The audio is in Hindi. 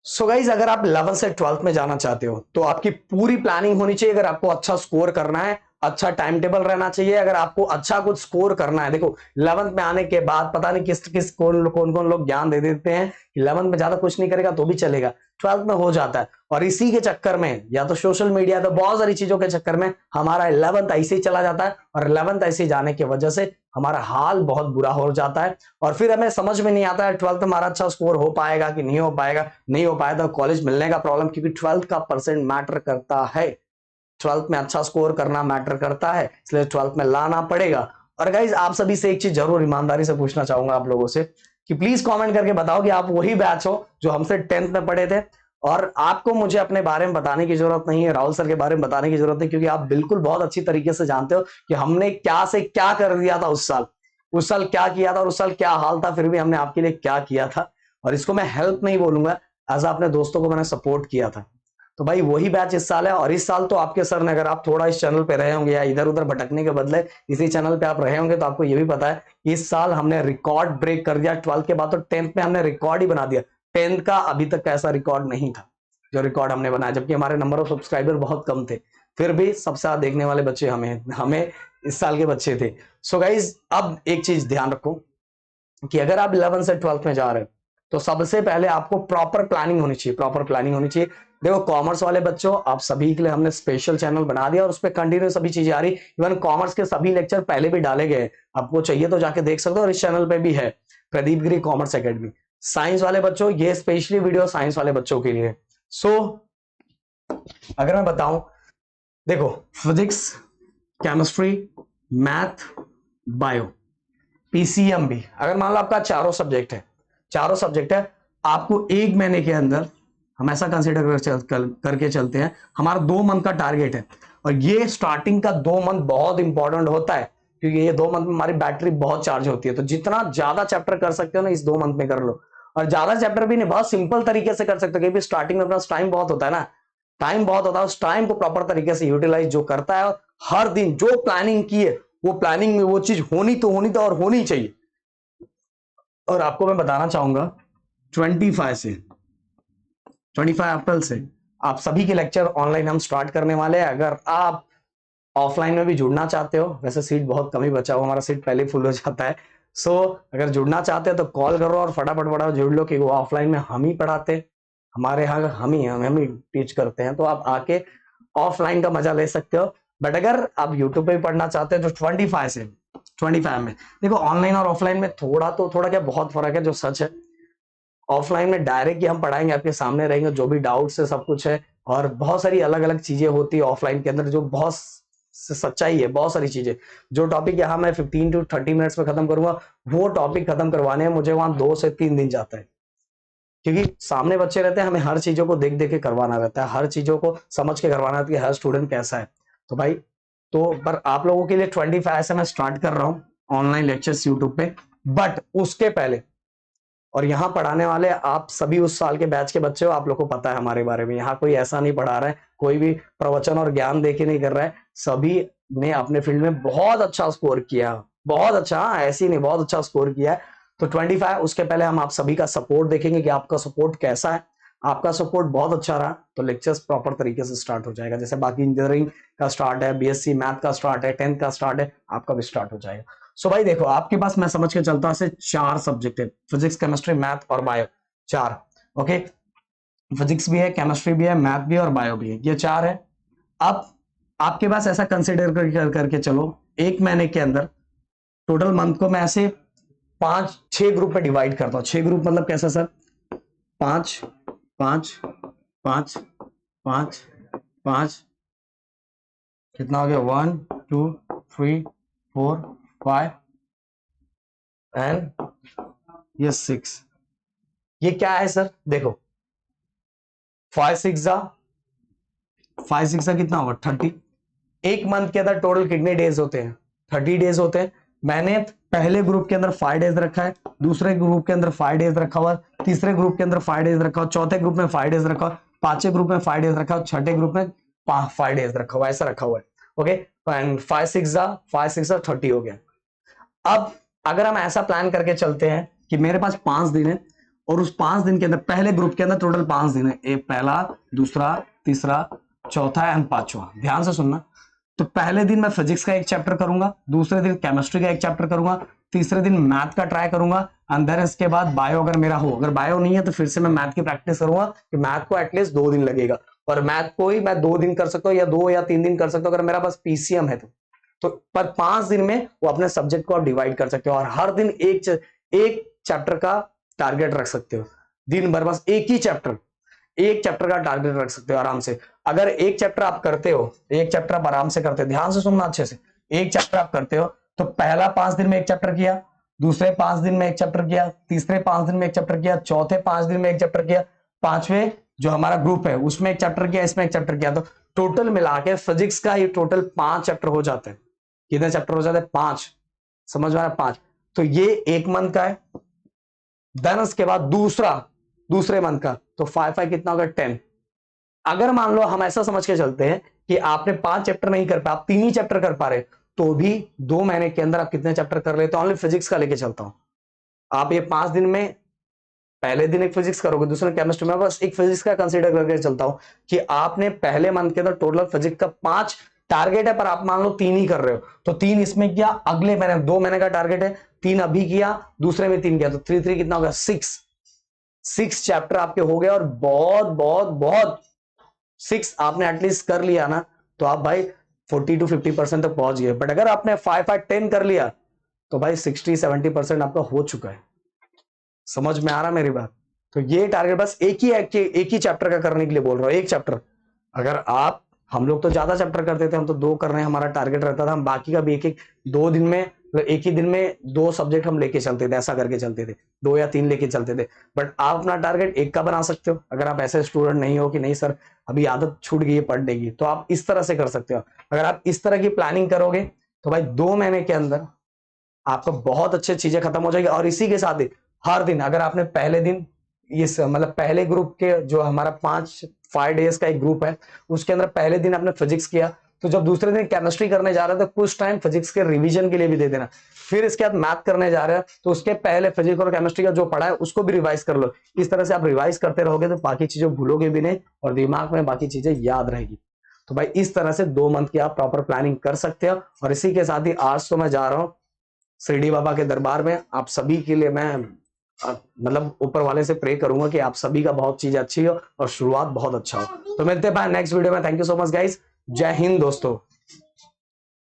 सो गाइज अगर आप 11th से 12th में जाना चाहते हो तो आपकी पूरी प्लानिंग होनी चाहिए। अगर आपको अच्छा स्कोर करना है, अच्छा टाइम टेबल रहना चाहिए। अगर आपको अच्छा कुछ स्कोर करना है, देखो 11th में आने के बाद पता नहीं किस किस कौन कौन कौन लोग ज्ञान दे देते हैं 11th में ज्यादा कुछ नहीं करेगा तो भी चलेगा, 12th में हो जाता है। और इसी के चक्कर में या तो सोशल मीडिया तो बहुत सारी चीजों के चक्कर में हमारा 11th ऐसे ही चला जाता है और 11th ऐसे जाने की वजह से हमारा हाल बहुत बुरा हो जाता है। और फिर हमें समझ में नहीं आता है 12th में हमारा अच्छा स्कोर हो पाएगा कि नहीं हो पाएगा। नहीं हो पाया तो कॉलेज मिलने का प्रॉब्लम, क्योंकि 12th का परसेंट मैटर करता है। 12th में अच्छा स्कोर करना मैटर करता है, इसलिए 12th में लाना पड़ेगा। और गाइज आप सभी से एक चीज जरूर ईमानदारी से पूछना चाहूंगा आप लोगों से कि प्लीज कमेंट करके बताओ कि आप वही बैच हो जो हमसे 10th में पढ़े थे। और आपको मुझे अपने बारे में बताने की जरूरत नहीं है, राहुल सर के बारे में बताने की जरूरत है, क्योंकि आप बिल्कुल बहुत अच्छी तरीके से जानते हो कि हमने क्या से क्या कर दिया था उस साल क्या किया था और उस साल क्या हाल था, फिर भी हमने आपके लिए क्या किया था। और इसको मैं हेल्प नहीं बोलूंगा, एज अपने दोस्तों को मैंने सपोर्ट किया था। तो भाई वही बैच इस साल है। और इस साल तो आपके सर ने, अगर आप थोड़ा इस चैनल पे रहे होंगे या इधर उधर भटकने के बदले इसी चैनल पे आप रहे होंगे तो आपको ये भी पता है कि इस साल हमने रिकॉर्ड ब्रेक कर दिया। 12th के बाद तो 10th में हमने रिकॉर्ड ही बना दिया। 10th का अभी तक ऐसा रिकॉर्ड नहीं था जो रिकॉर्ड हमने बनाया, जबकि हमारे नंबर ऑफ सब्सक्राइबर बहुत कम थे, फिर भी सबसे ज्यादा देखने वाले बच्चे हमें हमें इस साल के बच्चे थे। सो गाइज अब एक चीज ध्यान रखो कि अगर आप 11th से 12th में जा रहे हो तो सबसे पहले आपको प्रॉपर प्लानिंग होनी चाहिए, प्रॉपर प्लानिंग होनी चाहिए। देखो कॉमर्स वाले बच्चों, आप सभी के लिए हमने स्पेशल चैनल बना दिया और उस पर कंटिन्यू सभी चीजें आ रही। इवन कॉमर्स के सभी लेक्चर पहले भी डाले गए, आपको चाहिए तो जाके देख सकते हो। और इस चैनल पे भी है प्रदीप गिरी कॉमर्स एकेडमी। साइंस वाले बच्चों, ये स्पेशली वीडियो साइंस वाले बच्चों के लिए। सो अगर मैं बताऊं, देखो physics, chemistry, math, bio, PCM भी, अगर मान लो आपका चारों सब्जेक्ट है, चारों सब्जेक्ट है, आपको एक महीने के अंदर, हम ऐसा कंसिडर करके चलते हैं, हमारा 2 मंथ का टारगेट है। और ये स्टार्टिंग का 2 मंथ बहुत इंपॉर्टेंट होता है, क्योंकि ये 2 मंथ में हमारी बैटरी बहुत चार्ज होती है। तो जितना ज्यादा चैप्टर कर सकते हो ना इस 2 मंथ में कर लो। और ज्यादा चैप्टर भी नहीं, बहुत सिंपल तरीके से कर सकते हो, क्योंकि स्टार्टिंग में अपना टाइम बहुत होता है ना, टाइम बहुत होता है। उस टाइम को प्रॉपर तरीके से यूटिलाइज जो करता है, और हर दिन जो प्लानिंग की है वो प्लानिंग में वो चीज होनी तो और होनी चाहिए। और आपको मैं बताना चाहूंगा 25 अप्रैल से आप सभी के लेक्चर ऑनलाइन हम स्टार्ट करने वाले हैं। अगर आप ऑफलाइन में भी जुड़ना चाहते हो, वैसे सीट बहुत कम ही बचा हुआ, हमारा सीट पहले फुल हो जाता है। सो अगर जुड़ना चाहते हो तो कॉल करो और फटाफट फटाफट जुड़ लो, कि वो ऑफलाइन में हम ही पढ़ाते हैं, हमारे यहाँ हम ही टीच करते हैं। तो आप आके ऑफलाइन का मजा ले सकते हो। बट अगर आप यूट्यूब पे भी पढ़ना चाहते हैं तो 25 में, देखो ऑनलाइन और ऑफलाइन में थोड़ा क्या बहुत फर्क है, जो सच है। ऑफलाइन में डायरेक्ट ही हम पढ़ाएंगे, आपके सामने रहेंगे, जो भी डाउट्स है सब कुछ है। और बहुत सारी अलग अलग चीजें होती है ऑफलाइन के अंदर, जो बहुत सच्चाई है। बहुत सारी चीजें, जो टॉपिक यहाँ मैं 15 to 30 मिनट्स में खत्म करूंगा, वो टॉपिक खत्म करवाने में मुझे वहां 2 से 3 दिन जाता है, क्योंकि सामने बच्चे रहते हैं, हमें हर चीजों को देख देख के करवाना रहता है, हर चीजों को समझ के करवाना रहता है कि हर स्टूडेंट कैसा है। तो भाई, तो पर आप लोगों के लिए 25 से मैं स्टार्ट कर रहा हूँ ऑनलाइन लेक्चर्स यूट्यूब पे। बट उसके पहले, और यहाँ पढ़ाने वाले आप सभी उस साल के बैच के बच्चे हो, आप लोग को पता है हमारे बारे में, यहाँ कोई ऐसा नहीं पढ़ा रहा है, कोई भी प्रवचन और ज्ञान देके नहीं कर रहा है। सभी ने अपने फील्ड में बहुत अच्छा स्कोर किया, बहुत अच्छा, ऐसे ही नहीं, बहुत अच्छा स्कोर किया है। तो 25, उसके पहले हम आप सभी का सपोर्ट देखेंगे कि आपका सपोर्ट कैसा है। आपका सपोर्ट बहुत अच्छा रहा तो लेक्चर्स प्रॉपर तरीके से स्टार्ट हो जाएगा। जैसे बाकी इंजीनियरिंग का स्टार्ट है, बीएससी मैथ का स्टार्ट है, 10th का स्टार्ट है, आपका भी स्टार्ट हो जाएगा। सो भाई देखो, आपके पास मैं समझ के चलता हूं, ऐसे 4 सब्जेक्ट है, फिजिक्स, केमिस्ट्री, मैथ और बायो, 4। ओके, फिजिक्स भी है, केमिस्ट्री भी है, मैथ भी है और बायो भी है, ये 4 है। अब आपके पास ऐसा कंसिडर करके चलो, एक महीने के अंदर टोटल मंथ को मैं ऐसे 5-6 ग्रुप में डिवाइड करता हूँ। 6 ग्रुप मतलब कैसा सर? 5 5 5 5 5, कितना हो गया? 1 2 3 4 5 एंड ये 6। ये क्या है सर? देखो 5 6 कितना होगा? 30। एक मंथ के अंदर टोटल कितने डेज होते हैं? 30 डेज होते हैं। मैंने पहले ग्रुप के अंदर 5 डेज रखा है, दूसरे ग्रुप के अंदर 5 डेज रखा हुआ, तीसरे ग्रुप के अंदर 5 डेज रखा हुआ, चौथे ग्रुप में 5 डेज रखा हुआ, पांचवें ग्रुप में 5 डेज रखा हुआ, छठे ग्रुप में 5 डेज रखा हुआ, ऐसा रखा हुआ है। ओके, 5 6 30 हो गया। अब अगर हम ऐसा प्लान करके चलते हैं कि मेरे पास 5 दिन है और उस 5 दिन के अंदर पहले ग्रुप के अंदर टोटल 5 दिन है, एक पहला, दूसरा, तीसरा, चौथा एंड पांचवा। ध्यान से सुनना। तो पहले दिन मैं फिजिक्स का एक चैप्टर करूंगा, दूसरे दिन केमिस्ट्री का एक चैप्टर करूंगा, तीसरे दिन मैथ का ट्राई करूंगा, अंदर इसके बाद बायो अगर मेरा हो, अगर बायो नहीं है तो फिर से मैं मैथ की प्रैक्टिस करूंगा कि मैथ को एटलीस्ट 2 दिन लगेगा, और मैथ को ही मैं 2 दिन कर सकता हूँ या 2 या 3 दिन कर सकता हूँ अगर मेरा पास पीसीएम है तो पर 5 दिन में वो अपने सब्जेक्ट को आप डिवाइड कर सकते हो, और हर दिन एक चैप्टर का टारगेट रख सकते हो। दिन भर बस एक चैप्टर का टारगेट रख सकते हो आराम से। अगर एक चैप्टर आप करते हो, एक चैप्टर आप आराम से करते हो, ध्यान से सुनना अच्छे से, एक चैप्टर आप करते हो तो पहला 5 दिन में एक चैप्टर किया, दूसरे 5 दिन में एक चैप्टर किया, तीसरे 5 दिन में एक चैप्टर किया, चौथे 5 दिन में एक चैप्टर किया, पांचवें जो हमारा ग्रुप है उसमें एक चैप्टर किया, इसमें एक चैप्टर किया, तो टोटल मिला के फिजिक्स का ये टोटल 5 चैप्टर हो जाते हैं। कितने चैप्टर हो जाते हैं? 5। समझ में आ रहा? 5। तो ये एक मंथ का है। देन उसके बाद दूसरे मंथ का, तो 5 कितना होगा? 10। अगर मान लो हम ऐसा समझ के चलते हैं कि आपने 5 चैप्टर नहीं कर पाए, आप 3 ही चैप्टर कर पा रहे, तो भी 2 महीने के अंदर आप कितने चैप्टर कर लेते हो? ओनली फिजिक्स का लेके चलता हूं। आप ये 5 दिन में पहले दिन एक फिजिक्स करोगे, दूसरे केमिस्ट्री में, बस एक फिजिक्स का कंसीडर करके चलता हूं कि आपने पहले मंथ के अंदर टोटल फिजिक्स का 5 टारगेट है, पर आप मान लो 3 ही कर रहे हो, तो 3 इसमें किया, अगले महीने 2 महीने का टारगेट है, 3 अभी किया, दूसरे में 3 किया, तो 3 कितना होगा? 6 चैप्टर आपके हो गए, और बहुत बहुत बहुत 6 आपने एटलीस्ट कर लिया ना, तो आप भाई 40 to 50% तक पहुंच गए। बट अगर आपने 5 कर लिया तो भाई 60-70% आपका हो चुका है। समझ में आ रहा मेरी बात? तो ये टारगेट बस एक ही चैप्टर का करने के लिए बोल रहा हूं, एक चैप्टर। अगर आप, हम लोग तो ज्यादा चैप्टर करते थे, हम तो 2 कर रहे हैं, हमारा टारगेट रहता था, हम बाकी का भी एक 2 दिन में, एक ही दिन में 2 सब्जेक्ट हम लेके चलते थे, ऐसा करके चलते थे, 2 या 3 लेके चलते थे। बट आप अपना टारगेट 1 का बना सकते हो, अगर आप ऐसे स्टूडेंट नहीं हो कि नहीं सर अभी आदत छूट गई है पढ़ने की, तो आप इस तरह से कर सकते हो। अगर आप इस तरह की प्लानिंग करोगे तो भाई 2 महीने के अंदर आपका बहुत अच्छी चीजें खत्म हो जाएगी। और इसी के साथ ही हर दिन, अगर आपने पहले दिन इस मतलब पहले ग्रुप के जो हमारा 5 डेज का एक ग्रुप है, उसके अंदर पहले दिन आपने फिजिक्स किया, तो जब दूसरे दिन केमिस्ट्री करने जा रहे थे, कुछ टाइम फिजिक्स के रिवीजन के लिए भी दे देना। फिर इसके बाद मैथ करने जा रहे हैं, तो उसके पहले फिजिक्स और केमिस्ट्री का जो पढ़ा है उसको भी रिवाइज कर लो। इस तरह से आप रिवाइज करते रहोगे तो बाकी चीजें भूलोगे भी नहीं, और दिमाग में बाकी चीजें याद रहेगी। तो भाई इस तरह से 2 मंथ की आप प्रॉपर प्लानिंग कर सकते हो। और इसी के साथ ही आज तो मैं जा रहा हूँ शिरडी बाबा के दरबार में। आप सभी के लिए मैं मतलब ऊपर वाले से प्रे करूंगा कि आप सभी का बहुत चीज अच्छी हो और शुरुआत बहुत अच्छा हो। तो मिलते हैं नेक्स्ट वीडियो में। Thank you so much guys. जय हिंद दोस्तों।